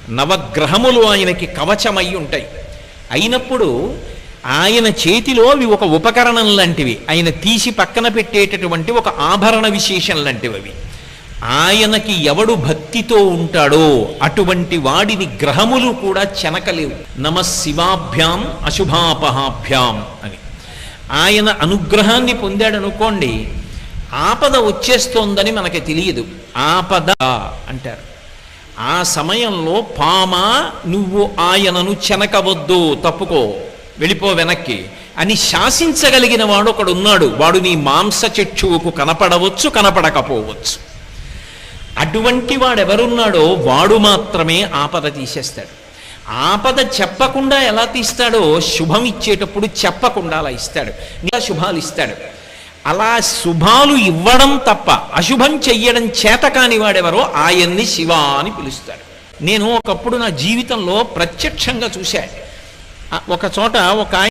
నవగ్రహములు ఆయనకి కవచమై ఉంటాయి. అయినప్పుడు ఆయన చేతిలో అవి ఒక ఉపకరణం లాంటివి, ఆయన తీసి పక్కన పెట్టేటటువంటి ఒక ఆభరణ విశేషం లాంటివి అవి. ఆయనకి ఎవడు భక్తితో ఉంటాడో అటువంటి వాడిని గ్రహములు కూడా చెనకలేవు. నమ శివాభ్యాం అశుభాపహాభ్యాం అని ఆయన అనుగ్రహాన్ని పొందాడనుకోండి, ఆపద వచ్చేస్తోందని మనకి తెలియదు. ఆపద అంటారు. ఆ సమయంలో పామా నువ్వు ఆయనను చెనకవద్దు, తప్పుకో, వెళ్ళిపో వెనక్కి అని శాసించగలిగిన వాడు ఒకడున్నాడు. వాడు నీ మాంసచక్షువుకు కనపడవచ్చు, కనపడకపోవచ్చు. అటువంటి వాడెవరున్నాడో వాడు మాత్రమే ఆపద తీసేస్తాడు. ఆపద చెప్పకుండా ఎలా తీస్తాడో శుభం ఇచ్చేటప్పుడు చెప్పకుండా అలా ఇస్తాడు. ఇంకా శుభాలు ఇస్తాడు. అలా శుభాలు ఇవ్వడం తప్ప అశుభం చెయ్యడం చేత కాని వాడెవరో ఆయన్ని శివ అని పిలుస్తాడు. నేను ఒకప్పుడు నా జీవితంలో ప్రత్యక్షంగా చూశా. ఒక చోట ఒక